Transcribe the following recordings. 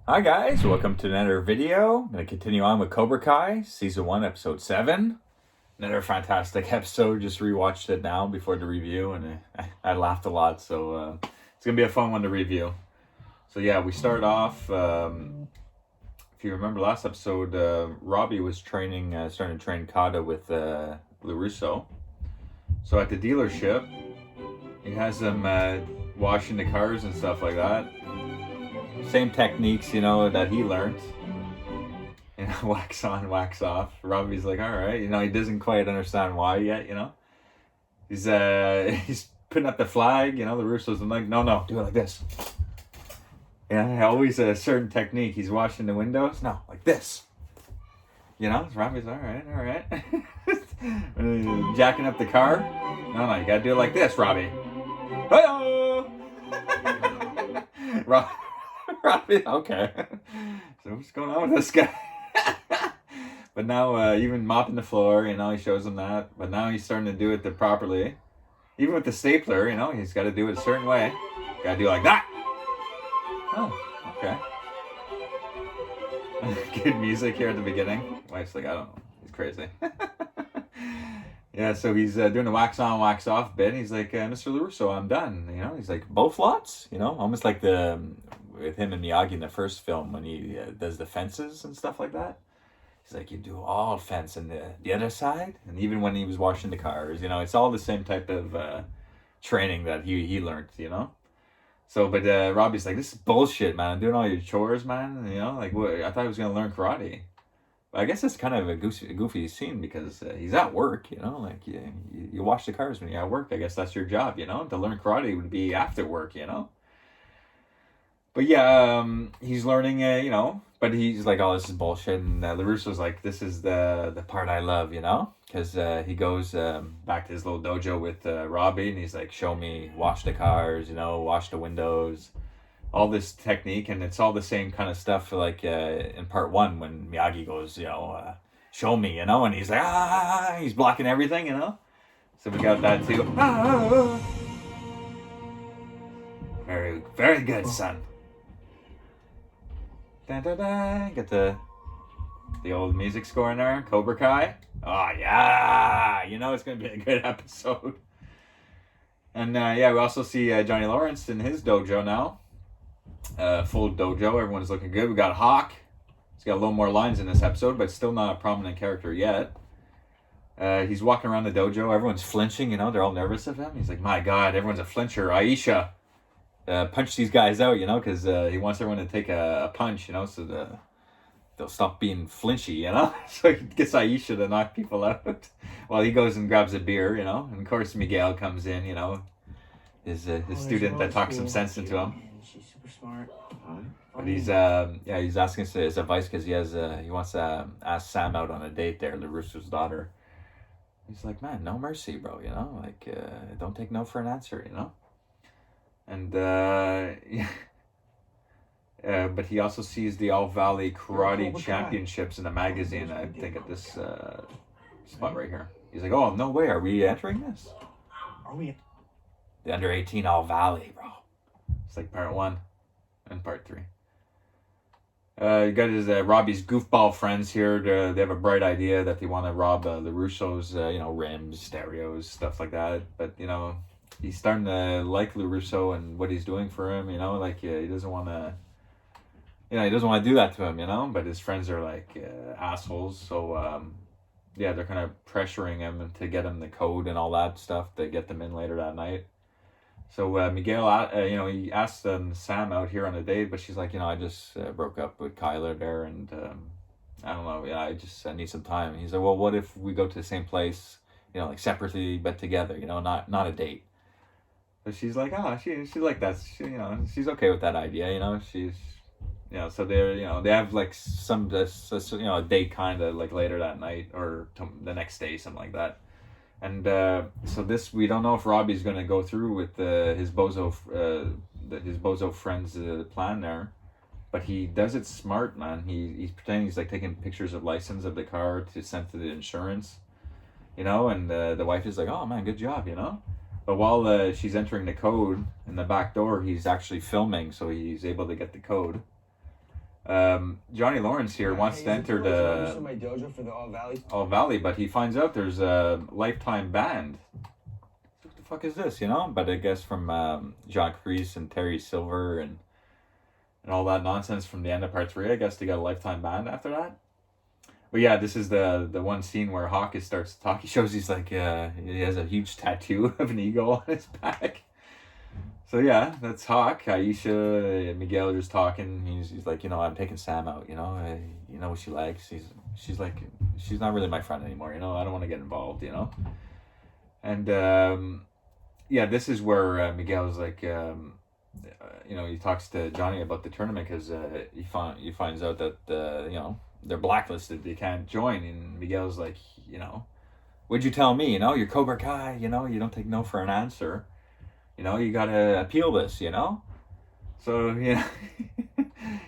Hi guys, welcome to another video. I'm going to continue on with Cobra Kai, Season 1, Episode 7. Another fantastic episode, just rewatched it now before the review, and I laughed a lot, so it's going to be a fun one to review. So yeah, we start off, if you remember last episode, Robbie was starting to train Kata with LaRusso. So at the dealership, he has them washing the cars and stuff like that. Same techniques, that he learned. Wax on, wax off. Robbie's like, all right, he doesn't quite understand why yet, He's he's putting up the flag, the Russo's like, no, do it like this. Always a certain technique. He's washing the windows. No, like this. Robbie's all right. Jacking up the car. No, you gotta do it like this, Robbie. Hey-oh! Robbie, okay. So what's going on with this guy? But now, even mopping the floor, he shows him that. But now he's starting to do it properly. Even with the stapler, he's got to do it a certain way. Got to do it like that. Oh, okay. Good music here at the beginning. Wife's like, I don't know. He's crazy. Yeah, so he's doing the wax on, wax off bit. He's like, Mr. LaRusso, I'm done. He's like, both lots? Almost like with him and Miyagi in the first film when he does the fences and stuff like that. He's like, you do all fence and the other side? And even when he was washing the cars, it's all the same type of training that he learned, So, but Robbie's like, this is bullshit, man. I'm doing all your chores, man. Like, what? I thought he was going to learn karate. But I guess it's kind of a goofy scene because he's at work, like you wash the cars when you're at work. I guess that's your job, To learn karate would be after work, But yeah, he's learning, but he's like, oh, this is bullshit. And LaRusso's like, this is the part I love, because he goes back to his little dojo with Robbie, and he's like, show me, wash the cars, wash the windows, all this technique. And it's all the same kind of stuff like in part 1 when Miyagi goes, show me, and he's like, he's blocking everything, So we got that too. Very, very good, son. Get the old music score in there. Cobra Kai. Oh yeah, it's gonna be a good episode. And we also see Johnny Lawrence in his dojo now. Full dojo. Everyone's looking good. We got Hawk. He's got a little more lines in this episode, but still not a prominent character yet. He's walking around the dojo. Everyone's flinching. They're all nervous of him. He's like, my God, everyone's a flincher. Aisha. Punch these guys out, because he wants everyone to take a punch, so they'll stop being flinchy, So he gets Aisha to knock people out while he goes and grabs a beer, and of course Miguel comes in, his student that talks some sense into him. She's super smart. But he's asking his advice because he wants to ask Sam out on a date there, LaRusso's daughter. He's like, man, no mercy, bro, don't take no for an answer, And but he also sees the All Valley Karate Championships in a magazine, I think at this spot right here. He's like, oh, no way, are we entering this? Are we? The under 18 All Valley, bro. It's like part 1 and part 3. You got his Robbie's goofball friends here. They have a bright idea that they want to rob the Russo's, rims, stereos, stuff like that. But, he's starting to like LaRusso and what he's doing for him, he doesn't want to, he doesn't want to do that to him, but his friends are like assholes. So, they're kind of pressuring him to get him the code and all that stuff to get them in later that night. So Miguel, he asked Sam out here on a date, but she's like, I just broke up with Kyler there, and I don't know, I need some time. And he's like, well, what if we go to the same place, like separately but together, not a date. But she's like, she's like that. She's okay with that idea. She's, so they're, they have like some, a date kind of like later that night or the next day, something like that. And so we don't know if Robbie's going to go through with his bozo friend's plan there, but he does it smart, man. He's pretending he's like taking pictures of license of the car to send to the insurance, and the wife is like, oh man, good job, But while she's entering the code in the back door, he's actually filming, so he's able to get the code. Johnny Lawrence here wants to enter my dojo for the All Valley, but he finds out there's a lifetime ban. What the fuck is this, you know? But I guess from John Kreese and Terry Silver and all that nonsense from the end of part 3, I guess they got a lifetime ban after that. But yeah, this is the one scene where Hawk starts to talk. He shows he's like, he has a huge tattoo of an eagle on his back. So yeah, that's Hawk. Aisha, Miguel are just talking. He's like, you know, I'm taking Sam out. You know, you know what she likes. She's like, she's not really my friend anymore. You know, I don't want to get involved. You know, and yeah, this is where Miguel's like, you know, he talks to Johnny about the tournament because he finds out that you know, they're blacklisted. They can't join, and Miguel's like, you know, what'd you tell me? You know, you're Cobra Kai. You know, you don't take no for an answer. You know, you gotta appeal this, you know? So, yeah,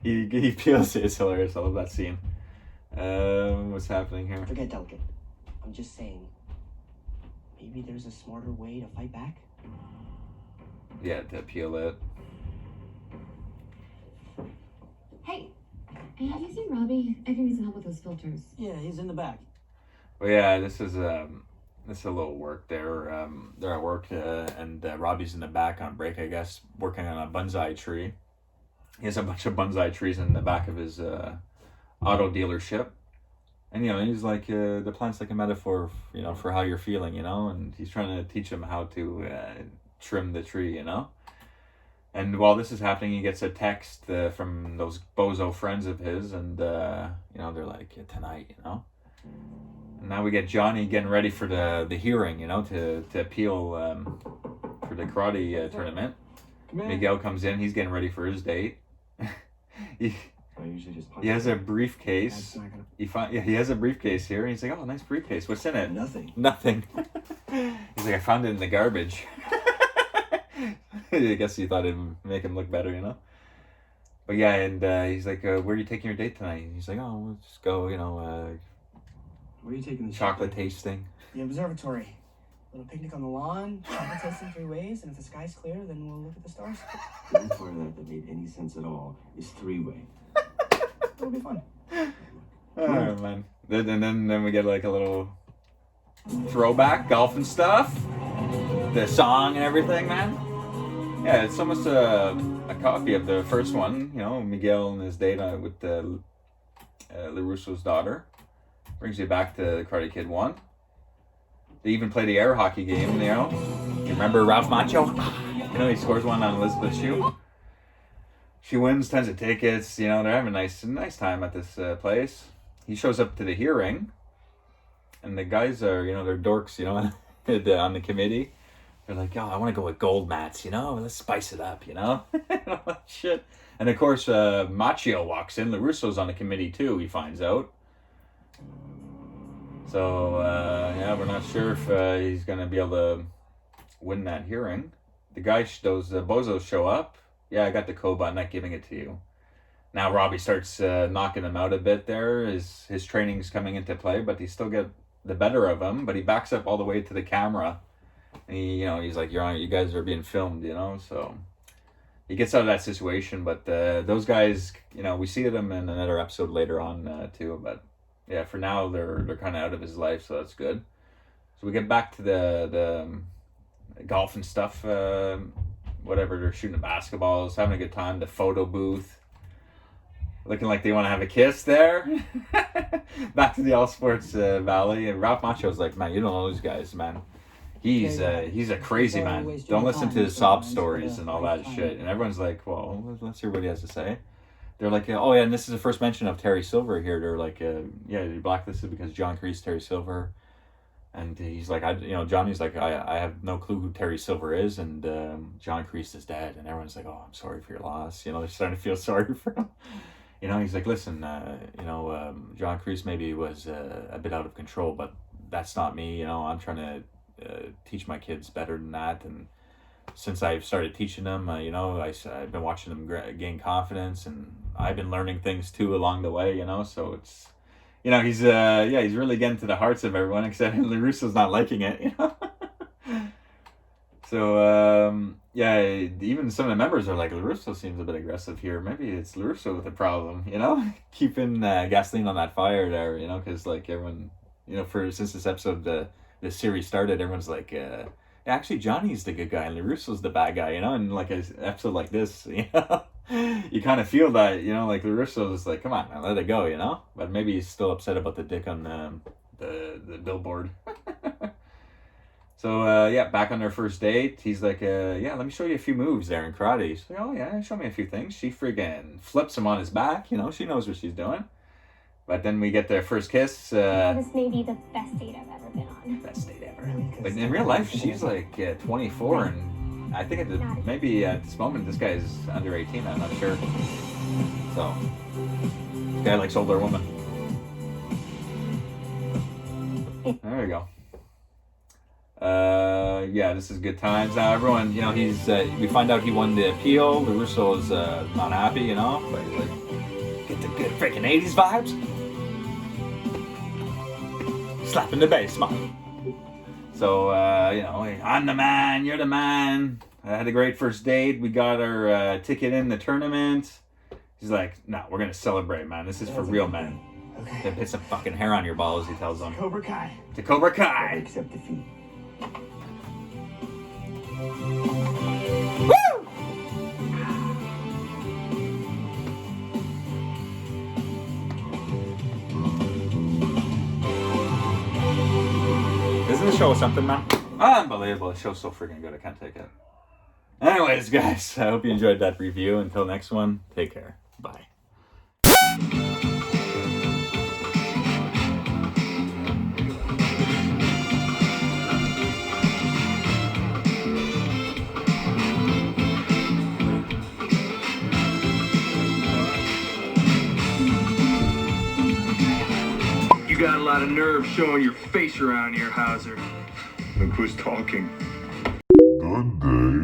he appeals it. It's hilarious. I love that scene. What's happening here? Forget delicate. I'm just saying, maybe there's a smarter way to fight back? Yeah, to appeal it. Hey, have you seen Robbie? I think he's help with those filters. Yeah, he's in the back. Well, yeah, this is a little work there. They're at work, and Robbie's in the back on break, I guess, working on a bonsai tree. He has a bunch of bonsai trees in the back of his auto dealership. And, you know, he's like, the plant's like a metaphor, you know, for how you're feeling, you know, and he's trying to teach him how to trim the tree, you know. And while this is happening, he gets a text from those bozo friends of his, and, you know, they're like, tonight, you know. And now we get Johnny getting ready for the hearing, you know, to appeal for the karate tournament. Miguel comes in, he's getting ready for his date. he has a briefcase. He has a briefcase here, and he's like, oh, nice briefcase. What's in it? Nothing. He's like, I found it in the garbage. I guess he thought it'd make him look better, you know. But yeah, and he's like, where are you taking your date tonight? And he's like, oh, we'll just go, you know, where are you taking the chocolate tasting? The observatory. A little picnic on the lawn, chocolate tasting 3 ways, and if the sky's clear, then we'll look at the stars. The only part of that made any sense at all is 3-way. It'll be fun. Oh, man. Then we get like a little throwback, golf and stuff. The song and everything, man. Yeah, it's almost a copy of the first one, you know, Miguel and his date with LaRusso's daughter. Brings you back to Karate Kid 1. They even play the air hockey game, you know. You remember Ralph Macchio? You know, he scores one on Elizabeth's shoe. She wins tons of tickets, you know, they're having a nice time at this place. He shows up to the hearing, and the guys are, you know, they're dorks, you know, on the committee. They're like, oh, I want to go with gold mats, you know, let's spice it up, you know, and all that shit. And of course, Macchio walks in. LaRusso's on the committee too, he finds out. So, yeah, we're not sure if he's going to be able to win that hearing. The guys, those bozos show up. Yeah, I got the code, but I'm not giving it to you. Now Robbie starts knocking him out a bit there. His training's coming into play, but he still get the better of him. But he backs up all the way to the camera. And he, you know, he's like, you guys are being filmed, you know, so he gets out of that situation. But those guys, you know, we see them in another episode later on too, but yeah, for now they're kind of out of his life, so that's good. So we get back to the golf and stuff, whatever, they're shooting basketballs, having a good time, the photo booth, looking like they want to have a kiss there. Back to the All Sports Valley, and Ralph Macchio's like, man, you don't know these guys, man. He's a crazy man. Don't listen to his sob stories and all that shit. And everyone's like, well, let's hear what he has to say. They're like, oh yeah, and this is the first mention of Terry Silver here. They're like, yeah, you're blacklisted because John Kreese, Terry Silver. And he's like, Johnny's like, I have no clue who Terry Silver is, and John Kreese is dead. And everyone's like, oh, I'm sorry for your loss. You know, they're starting to feel sorry for him. You know, he's like, listen, John Kreese maybe was a bit out of control, but that's not me. You know, I'm trying to teach my kids better than that. And since I've started teaching them, you know, I've been watching them gain confidence, and I've been learning things too along the way, you know, so it's, you know, he's really getting to the hearts of everyone, except LaRusso's not liking it, you know. So, yeah, even some of the members are like, LaRusso seems a bit aggressive here. Maybe it's LaRusso with the problem, you know? Keeping gasoline on that fire there, you know? Because, like, everyone, you know, since this episode, the series started, everyone's like, actually, Johnny's the good guy and LaRusso's the bad guy, you know? And, like, an episode like this, you know? You kind of feel that, you know, like, LaRusso's like, come on, man, let it go, you know? But maybe he's still upset about the dick on the billboard. So, yeah, back on their first date, he's like, yeah, let me show you a few moves there in karate. She's like, oh, yeah, show me a few things. She friggin' flips him on his back, you know, she knows what she's doing. But then we get their first kiss. This may be the best date I've ever been on. Best date ever. But in real life, she's like 24, and I think maybe at this moment, this guy is under 18, I'm not sure. So, this guy likes older women. There you go. Yeah, this is good times. Now everyone, you know, he's we find out he won the appeal. LaRusso's not happy, you know, but he's like, get the good freaking 80s vibes. Slapping the bass, man. So, you know, I'm the man, you're the man. I had a great first date. We got our ticket in the tournament. He's like, no, we're gonna celebrate, man. This is for real men. Okay. Then put some fucking hair on your balls, he tells them. Cobra Kai. To Cobra Kai. Accept defeat. Isn't the show something, man? Unbelievable. The show's so freaking good, I can't take it. Anyways, guys, I hope you enjoyed that review. Until next one, take care. Bye. You got a lot of nerve showing your face around here, Hauser. Look who's talking. Good day.